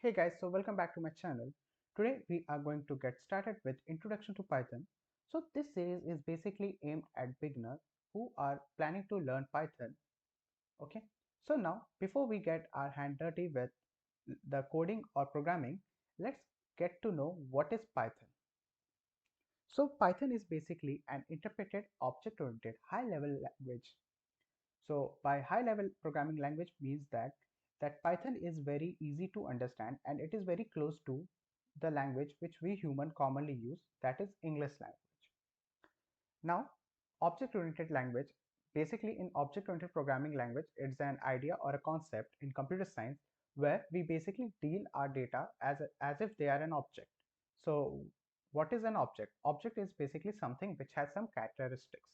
Hey guys, so welcome back to my channel. Today we are going to get started with Introduction to Python. So this series is basically aimed at beginners who are planning to learn Python. Okay, so now before we get our hand dirty with the coding or programming, let's get to know what is Python. So Python is basically an interpreted object-oriented high-level language. So by high-level programming language means that Python is very easy to understand and it is very close to the language which we human commonly use, that is English language. Now, object-oriented language, basically in object-oriented programming language, it's an idea or a concept in computer science where we basically deal our data as if they are an object. So what is an object? Object is basically something which has some characteristics.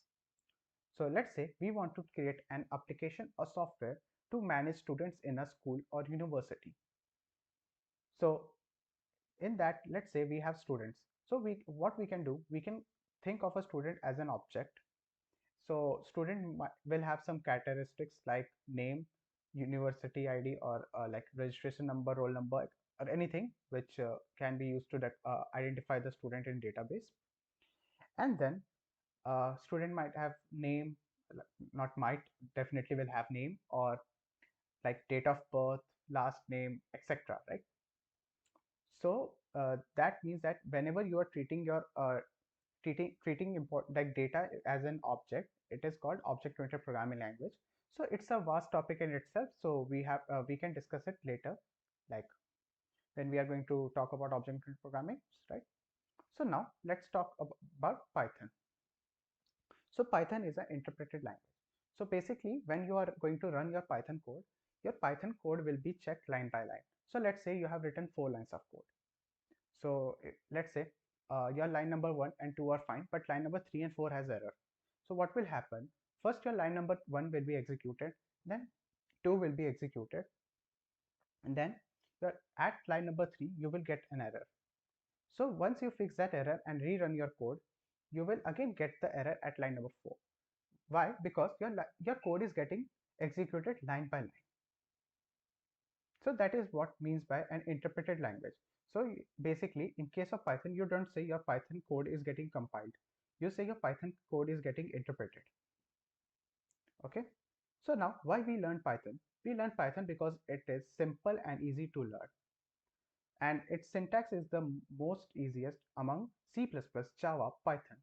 So let's say we want to create an application or software to manage students in a school or university. So in that, let's say we have students. So what we can do, we can think of a student as an object. So student will have some characteristics like name, university ID, or like registration number, roll number, or anything which can be used to identify the student in database. And then student might have name, not might, definitely will have name, or like date of birth, last name, etc. Right? So that means that whenever you are treating your treating important like data as an object, it is called object-oriented programming language. So it's a vast topic in itself. So we can discuss it later, like when we are going to talk about object-oriented programming, right? So now let's talk about Python. So Python is an interpreted language. So basically, when you are going to run your Python code will be checked line by line. So let's say you have written 4 lines of code. So let's say your line number 1 and 2 are fine, but line number 3 and 4 has error. So what will happen? First, your line number 1 will be executed, then 2 will be executed, and then at line number 3 you will get an error. So once you fix that error and rerun your code, you will again get the error at line number 4. Why? Because your code is getting executed line by line. So that is what means by an interpreted language. So basically, in case of Python, you don't say your Python code is getting compiled. You say your Python code is getting interpreted. Okay. So now, why we learn Python? We learn Python because it is simple and easy to learn, and its syntax is the most easiest among C++, Java, Python.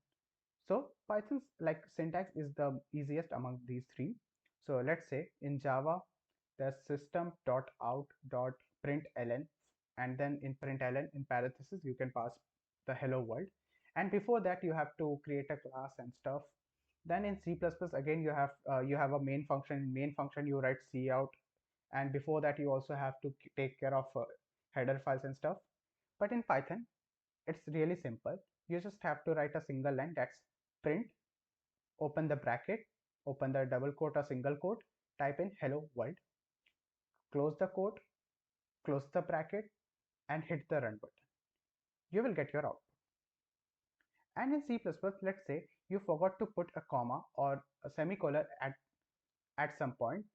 So Python's like syntax is the easiest among these three. So let's say in Java, there's system.out.println, and then in println in parentheses you can pass the hello world, and before that you have to create a class and stuff. Then in C++ again you have a main function. In main function you write cout, and before that you also have to take care of header files and stuff. But in Python it's really simple. You just have to write a single line, that's print, open the bracket, open the double quote or single quote, type in hello world, close the quote, close the bracket, and hit the run button. You will get your output. And in C++, let's say you forgot to put a comma or a semicolon at some point,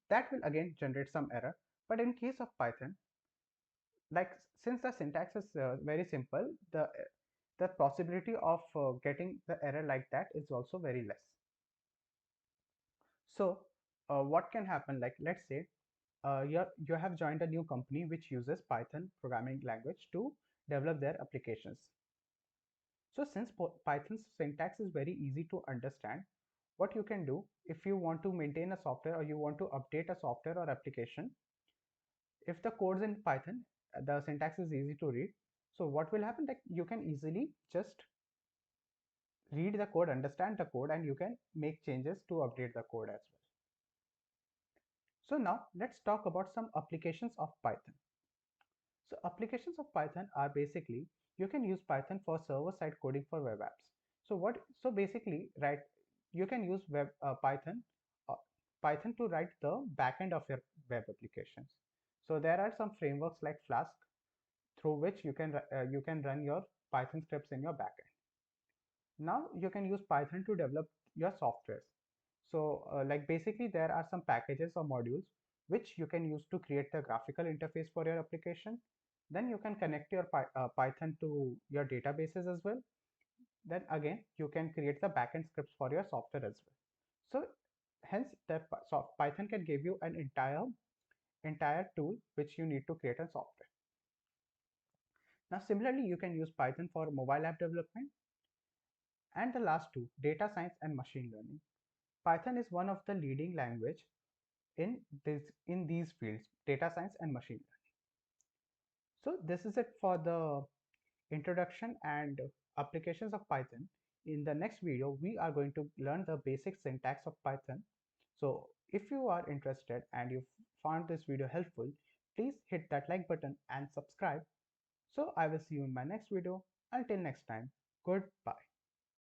that will again generate some error. But in case of Python, like since the syntax is very simple, the possibility of getting the error like that is also very less. So what can happen, like let's say you have joined a new company which uses Python programming language to develop their applications. So since Python's syntax is very easy to understand, what you can do if you want to maintain a software or you want to update a software or application, if the code's in Python, the syntax is easy to read. So what will happen, like you can easily just read the code, understand the code, and you can make changes to update the code as well. So now let's talk about some applications of Python. So applications of Python are basically, you can use Python for server-side coding for web apps. So basically, right, you can use uh, Python to write the backend of your web applications. So there are some frameworks like Flask through which you can run your Python scripts in your backend. Now you can use Python to develop your softwares. So like basically there are some packages or modules which you can use to create the graphical interface for your application. Then you can connect your Python to your databases as well. Then again, you can create the backend scripts for your software as well. So hence the Python can give you an entire tool which you need to create a software. Now similarly, you can use Python for mobile app development. And the last two, data science and machine learning. Python is one of the leading language in these fields, data science and machine learning. So this is it for the introduction and applications of Python. In the next video, we are going to learn the basic syntax of Python. So if you are interested and you found this video helpful, please hit that like button and subscribe. So I will see you in my next video. Until next time, goodbye.